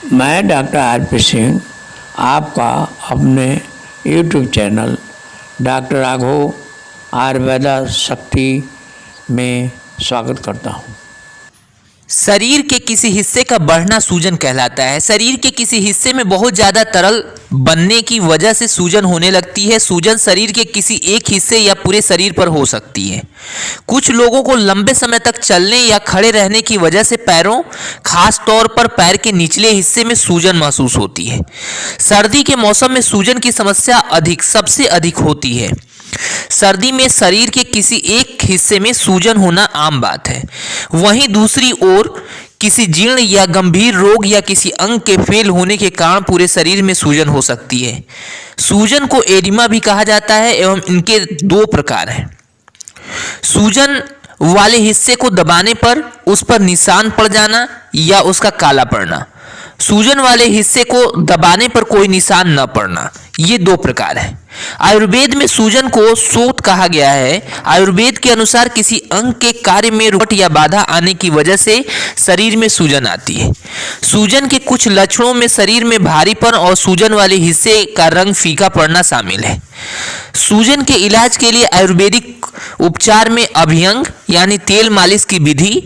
मैं doctor RP. Singh आपका अपने YouTube channel doctor Raghav Ayurveda शक्ति में स्वागत करता हूँ। शरीर के किसी हिस्से का बढ़ना सूजन कहलाता है। शरीर के किसी हिस्से में बहुत ज़्यादा तरल बनने की वजह से सूजन होने लगती है। सूजन शरीर के किसी एक हिस्से या पूरे शरीर पर हो सकती है। कुछ लोगों को लंबे समय तक चलने या खड़े रहने की वजह से पैरों, खास तौर पर पैर के निचले हिस्से में सूजन महसूस होती है। सर्दी के मौसम में सूजन की समस्या सबसे अधिक होती है। सर्दी में शरीर के किसी एक हिस्से में सूजन होना आम बात है। वहीं दूसरी ओर किसी जीर्ण या गंभीर रोग या किसी अंग के फेल होने के कारण पूरे शरीर में सूजन हो सकती है। सूजन को एडिमा भी कहा जाता है एवं इनके दो प्रकार हैं। सूजन वाले हिस्से को दबाने पर उस पर निशान पड़ जाना या उसका काला पड़ना। सूजन वाले हिस्से को दबाने पर कोई निशान न पड़ना, ये दो प्रकार है। आयुर्वेद में सूजन को शोथ कहा गया है। आयुर्वेद के अनुसार किसी अंग के कार्य में रुकावट या बाधा आने की वजह से शरीर में सूजन आती है। सूजन के कुछ लक्षणों में शरीर में भारीपन और सूजन वाले हिस्से का रंग फीका पड़ना शामिल है। सूजन के इलाज के लिए आयुर्वेदिक उपचार में अभ्यंग यानी तेल मालिश की विधि,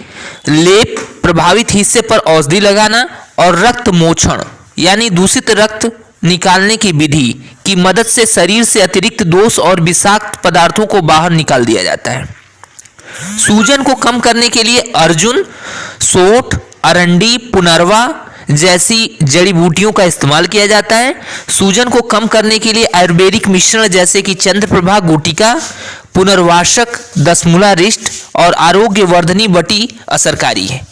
लेप, प्रभावित हिस्से पर औषधि लगाना और रक्त मोक्षण यानी दूषित रक्त निकालने की विधि की मदद से शरीर से अतिरिक्त दोष और विषाक्त पदार्थों को बाहर निकाल दिया जाता है। सूजन को कम करने के लिए अर्जुन, सोंठ, अरंडी, पुनर्वा जैसी जड़ी बूटियों का इस्तेमाल किया जाता है। सूजन को कम करने के लिए आयुर्वेदिक मिश्रण जैसे कि चंद्रप्रभा गुटिका, पुनर्वाशक, दसमूला रिष्ट और आरोग्य वर्धनी बटी असरकारी है।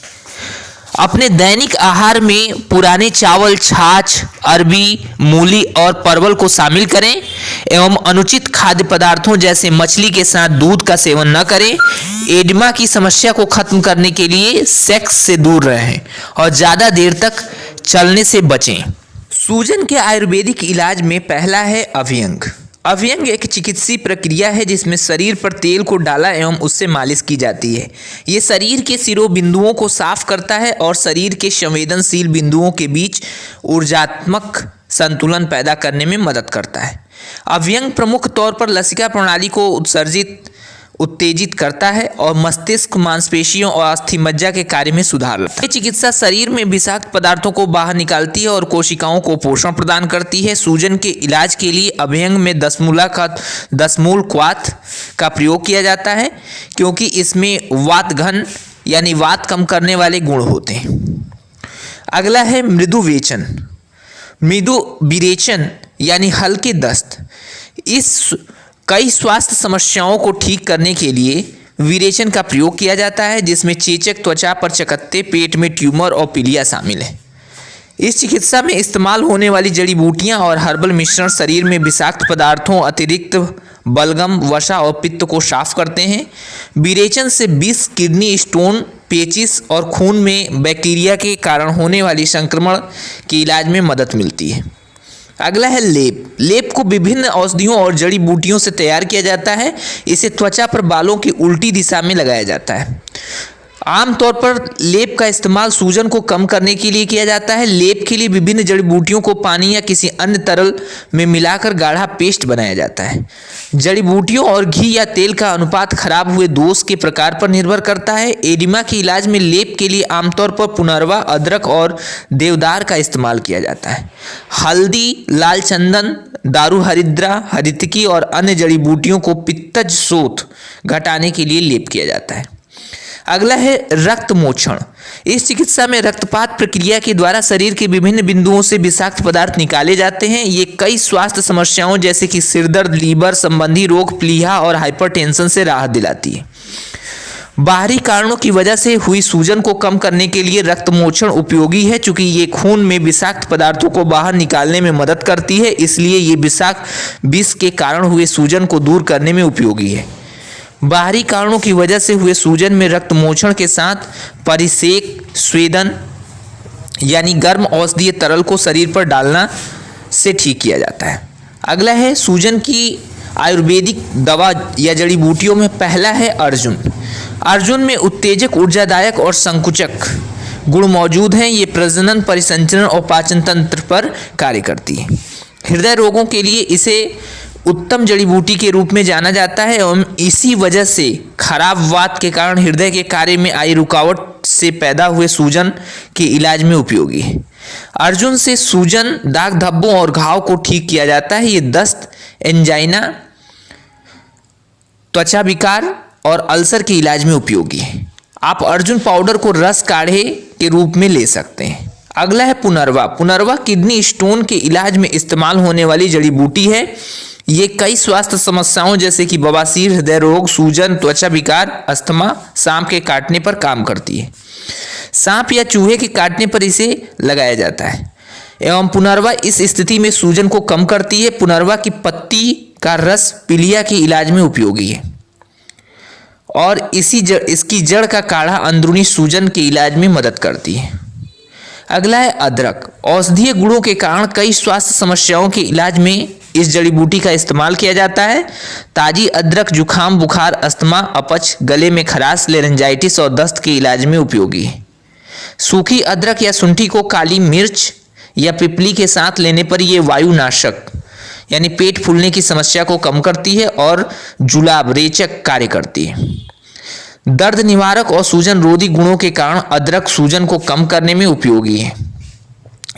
अपने दैनिक आहार में पुराने चावल, छाछ, अरबी, मूली और परवल को शामिल करें एवं अनुचित खाद्य पदार्थों जैसे मछली के साथ दूध का सेवन न करें। एडिमा की समस्या को खत्म करने के लिए सेक्स से दूर रहें और ज़्यादा देर तक चलने से बचें। सूजन के आयुर्वेदिक इलाज में पहला है अभ्यंग। अभ्यंग एक चिकित्सीय प्रक्रिया है जिसमें शरीर पर तेल को डाला एवं उससे मालिश की जाती है। ये शरीर के शिरोबिंदुओं को साफ करता है और शरीर के संवेदनशील बिंदुओं के बीच ऊर्जात्मक संतुलन पैदा करने में मदद करता है। अभ्यंग प्रमुख तौर पर लसिका प्रणाली को उत्तेजित करता है और मस्तिष्क, मांसपेशियों और अस्थि मज्जा के कार्य में सुधार लाता है। ये चिकित्सा शरीर में विषाक्त पदार्थों को बाहर निकालती है और कोशिकाओं को पोषण प्रदान करती है। सूजन के इलाज के लिए अभ्यंग में दसमूल क्वाथ का प्रयोग किया जाता है क्योंकि इसमें वात घन यानी वात कम करने वाले गुण होते हैं। अगला है मृदु विरेचन यानी हल्के दस्त। कई स्वास्थ्य समस्याओं को ठीक करने के लिए विरेचन का प्रयोग किया जाता है जिसमें चेचक, त्वचा पर चकत्ते, पेट में ट्यूमर और पीलिया शामिल है। इस चिकित्सा में इस्तेमाल होने वाली जड़ी बूटियां और हर्बल मिश्रण शरीर में विषाक्त पदार्थों, अतिरिक्त बलगम, वसा और पित्त को साफ करते हैं। विरेचन से विष, किडनी स्टोन, पेचिस और खून में बैक्टीरिया के कारण होने वाली संक्रमण के इलाज में मदद मिलती है। अगला है लेप। लेप को विभिन्न औषधियों और जड़ी बूटियों से तैयार किया जाता है। इसे त्वचा पर बालों की उल्टी दिशा में लगाया जाता है। आमतौर पर लेप का इस्तेमाल सूजन को कम करने के लिए किया जाता है। लेप के लिए विभिन्न जड़ी बूटियों को पानी या किसी अन्य तरल में मिलाकर गाढ़ा पेस्ट बनाया जाता है। जड़ी बूटियों और घी या तेल का अनुपात खराब हुए दोष के प्रकार पर निर्भर करता है। एडिमा के इलाज में लेप के लिए आमतौर पर पुनर्वा, अदरक और देवदार का इस्तेमाल किया जाता है। हल्दी, लाल चंदन, दारू हरिद्रा, हरितकी और अन्य जड़ी बूटियों को पित्तज शोथ घटाने के लिए लेप किया जाता है। अगला है रक्त मोक्षण। इस चिकित्सा में रक्तपात प्रक्रिया के द्वारा शरीर के विभिन्न बिंदुओं से विषाक्त पदार्थ निकाले जाते हैं। ये कई स्वास्थ्य समस्याओं जैसे कि सिरदर्द, लीवर संबंधी रोग, प्लीहा और हाइपरटेंशन से राहत दिलाती है। बाहरी कारणों की वजह से हुई सूजन को कम करने के लिए रक्त मोक्षण उपयोगी है क्योंकि ये खून में विषाक्त पदार्थों को बाहर निकालने में मदद करती है, इसलिए ये विषाक्त विष के कारण हुए सूजन को दूर करने में उपयोगी है। बाहरी कारणों की वजह से हुए सूजन में रक्त मोक्षण के साथ परिसेक, स्वेदन यानी गर्म औषधीय तरल को शरीर पर डालना से ठीक किया जाता है। अगला है सूजन की आयुर्वेदिक दवा या जड़ी बूटियों में पहला है अर्जुन। अर्जुन में उत्तेजक, ऊर्जादायक और संकुचक गुण मौजूद हैं। ये प्रजनन, परिसंचरण और पाचन तंत्र पर कार्य करती है। हृदय रोगों के लिए इसे उत्तम जड़ी बूटी के रूप में जाना जाता है एवं इसी वजह से खराब वात के कारण हृदय के कार्य में आई रुकावट से पैदा हुए सूजन के इलाज में उपयोगी है। अर्जुन से सूजन, दाग धब्बों और घाव को ठीक किया जाता है। ये दस्त, एंजाइना, त्वचा विकार और अल्सर के इलाज में उपयोगी है। आप अर्जुन पाउडर को रस काढ़े के रूप में ले सकते हैं। अगला है पुनर्वा। पुनर्वा किडनी स्टोन के इलाज में इस्तेमाल होने वाली जड़ी बूटी है। ये कई स्वास्थ्य समस्याओं जैसे कि बवासीर, हृदय रोग, सूजन, त्वचा विकार, अस्थमा, सांप के काटने पर काम करती है। सांप या चूहे के काटने पर इसे लगाया जाता है एवं पुनर्वा इस स्थिति में सूजन को कम करती है। पुनर्वा की पत्ती का रस पीलिया के इलाज में उपयोगी है और इसकी जड़ का काढ़ा अंदरूनी सूजन के इलाज में मदद करती है। अगला है अदरक। औषधीय गुणों के कारण कई स्वास्थ्य समस्याओं के इलाज में इस जड़ी बूटी का इस्तेमाल किया जाता है। ताजी अदरक जुखाम, बुखार, अस्थमा, अपच, गले में खराश, लेरेंजाइटिस और दस्त के इलाज में उपयोगी है। सूखी अदरक या शुंठी को काली मिर्च या पिपली के साथ लेने पर यह वायुनाशक यानी पेट फूलने की समस्या को कम करती है और जुलाब, रेचक कार्य करती है। दर्द निवारक और सूजन रोधी गुणों के कारण अदरक सूजन को कम करने में उपयोगी है।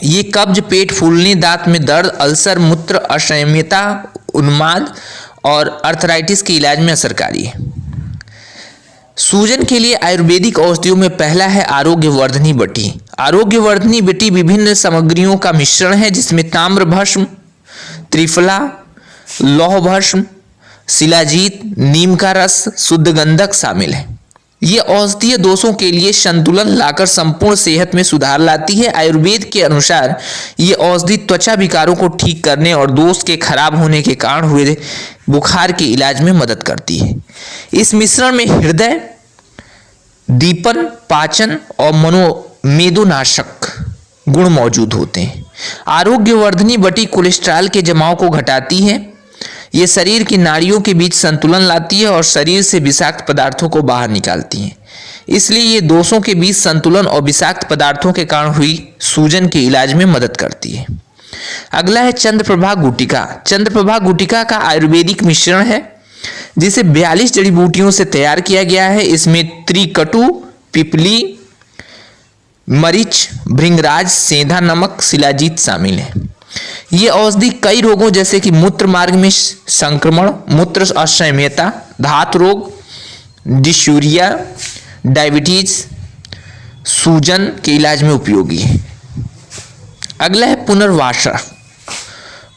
ये कब्ज, पेट फूलने, दांत में दर्द, अल्सर, मूत्र असंयमिता, उन्माद और अर्थराइटिस के इलाज में असरकारी है। सूजन के लिए आयुर्वेदिक औषधियों में पहला है आरोग्यवर्धनी बटी। आरोग्यवर्धनी बटी विभिन्न सामग्रियों का मिश्रण है जिसमें ताम्र भस्म, त्रिफला, लौह भस्म, शिलाजीत, नीम का रस, शुद्ध गंधक शामिल है। ये औषधीय दोषों के लिए संतुलन लाकर संपूर्ण सेहत में सुधार लाती है। आयुर्वेद के अनुसार ये औषधि त्वचा विकारों को ठीक करने और दोष के खराब होने के कारण हुए बुखार के इलाज में मदद करती है। इस मिश्रण में हृदय, दीपन, पाचन और मेदोनाशक गुण मौजूद होते हैं। आरोग्यवर्धनी बटी कोलेस्ट्रॉल के जमाव को घटाती है। ये शरीर की नाड़ियों के बीच संतुलन लाती है और शरीर से विषाक्त पदार्थों को बाहर निकालती है। इसलिए ये दोषों के बीच संतुलन और विषाक्त पदार्थों के कारण हुई सूजन के इलाज में मदद करती है। अगला है चंद्रप्रभा गुटिका। चंद्रप्रभा गुटिका का आयुर्वेदिक मिश्रण है जिसे 42 जड़ी बूटियों से तैयार किया गया है। इसमें त्रिकटु, पिपली, मरीच, भृंगराज, सेंधा नमक, शिलाजीत शामिल है। ये औषधि कई रोगों जैसे कि मूत्र मार्ग में संक्रमण, मूत्र असंयमिता, धातु रोग, डिस्यूरिया, डायबिटीज, सूजन के इलाज में उपयोगी है। अगला है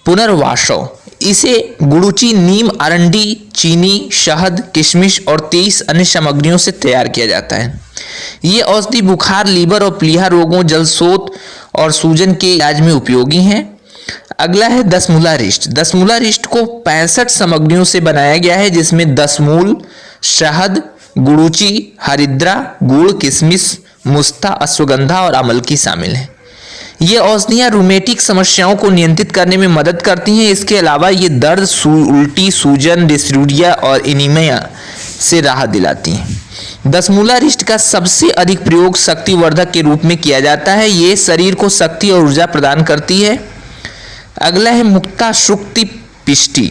पुनर्वासव। इसे गुड़ूची, नीम, अरंडी, चीनी, शहद, किशमिश और 23 अन्य सामग्रियों से तैयार किया जाता है। ये औषधि बुखार, लीवर और प्लीहा रोगों, जलसोत और सूजन के इलाज में उपयोगी हैं। अगला है दसमूला रिष्ट। दसमूला रिष्ट को 65 सामग्रियों से बनाया गया है जिसमें दसमूल, शहद, गुड़ूची, हरिद्रा, गुड़, किशमिश, मुस्ता, अश्वगंधा और अमलकी शामिल है। ये औषधियाँ रूमेटिक समस्याओं को नियंत्रित करने में मदद करती हैं। इसके अलावा ये दर्द, उल्टी, सूजन, डिस्यूरिया और एनीमिया से राहत दिलाती हैं। दसमूला रिष्ट का सबसे अधिक प्रयोग शक्तिवर्धक के रूप में किया जाता है। ये शरीर को शक्ति और ऊर्जा प्रदान करती है। अगला है मुक्ता शुक्ति पिष्टी।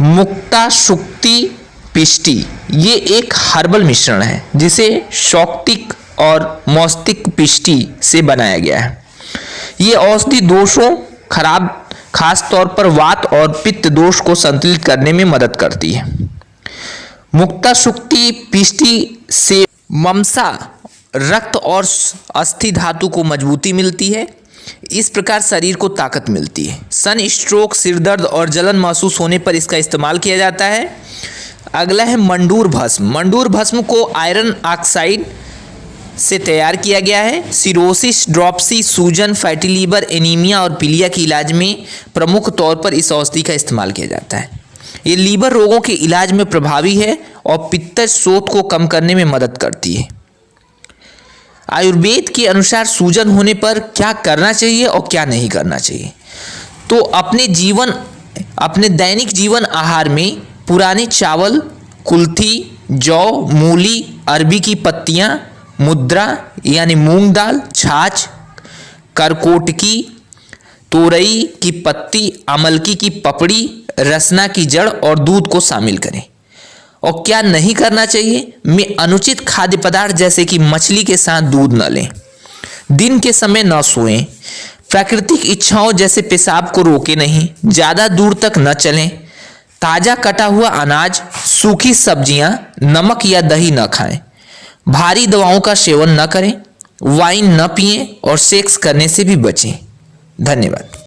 मुक्ता शुक्ति पिष्टी ये एक हर्बल मिश्रण है जिसे शौक्तिक और मौस्तिक पिष्टी से बनाया गया है। ये औषधि दोषों, खास तौर पर वात और पित्त दोष को संतुलित करने में मदद करती है। मुक्ता शुक्ति पिष्टी से ममसा, रक्त और अस्थि धातु को मजबूती मिलती है। इस प्रकार शरीर को ताकत मिलती है। सन स्ट्रोक, सिरदर्द और जलन महसूस होने पर इसका इस्तेमाल किया जाता है। अगला है मंडूर भस्म। मंडूर भस्म को आयरन ऑक्साइड से तैयार किया गया है। सिरोसिस, ड्रॉपसी, सूजन, फैटी लीवर, एनीमिया और पीलिया के इलाज में प्रमुख तौर पर इस औषधि का इस्तेमाल किया जाता है। ये लीवर रोगों के इलाज में प्रभावी है और पित्त शोथ को कम करने में मदद करती है। आयुर्वेद के अनुसार सूजन होने पर क्या करना चाहिए और क्या नहीं करना चाहिए, तो अपने दैनिक जीवन आहार में पुराने चावल, कुल्थी, जौ, मूली, अरबी की पत्तियां, मुद्रा यानी मूंग दाल, छाछ, करकोटकी, तोरई की पत्ती, अमलकी की पपड़ी, रसना की जड़ और दूध को शामिल करें। और क्या नहीं करना चाहिए में अनुचित खाद्य पदार्थ जैसे कि मछली के साथ दूध न लें, दिन के समय न सोएं, प्राकृतिक इच्छाओं जैसे पेशाब को रोके नहीं, ज़्यादा दूर तक न चलें, ताज़ा कटा हुआ अनाज, सूखी सब्जियां, नमक या दही न खाएं, भारी दवाओं का सेवन न करें, वाइन न पिएं और सेक्स करने से भी बचें। धन्यवाद।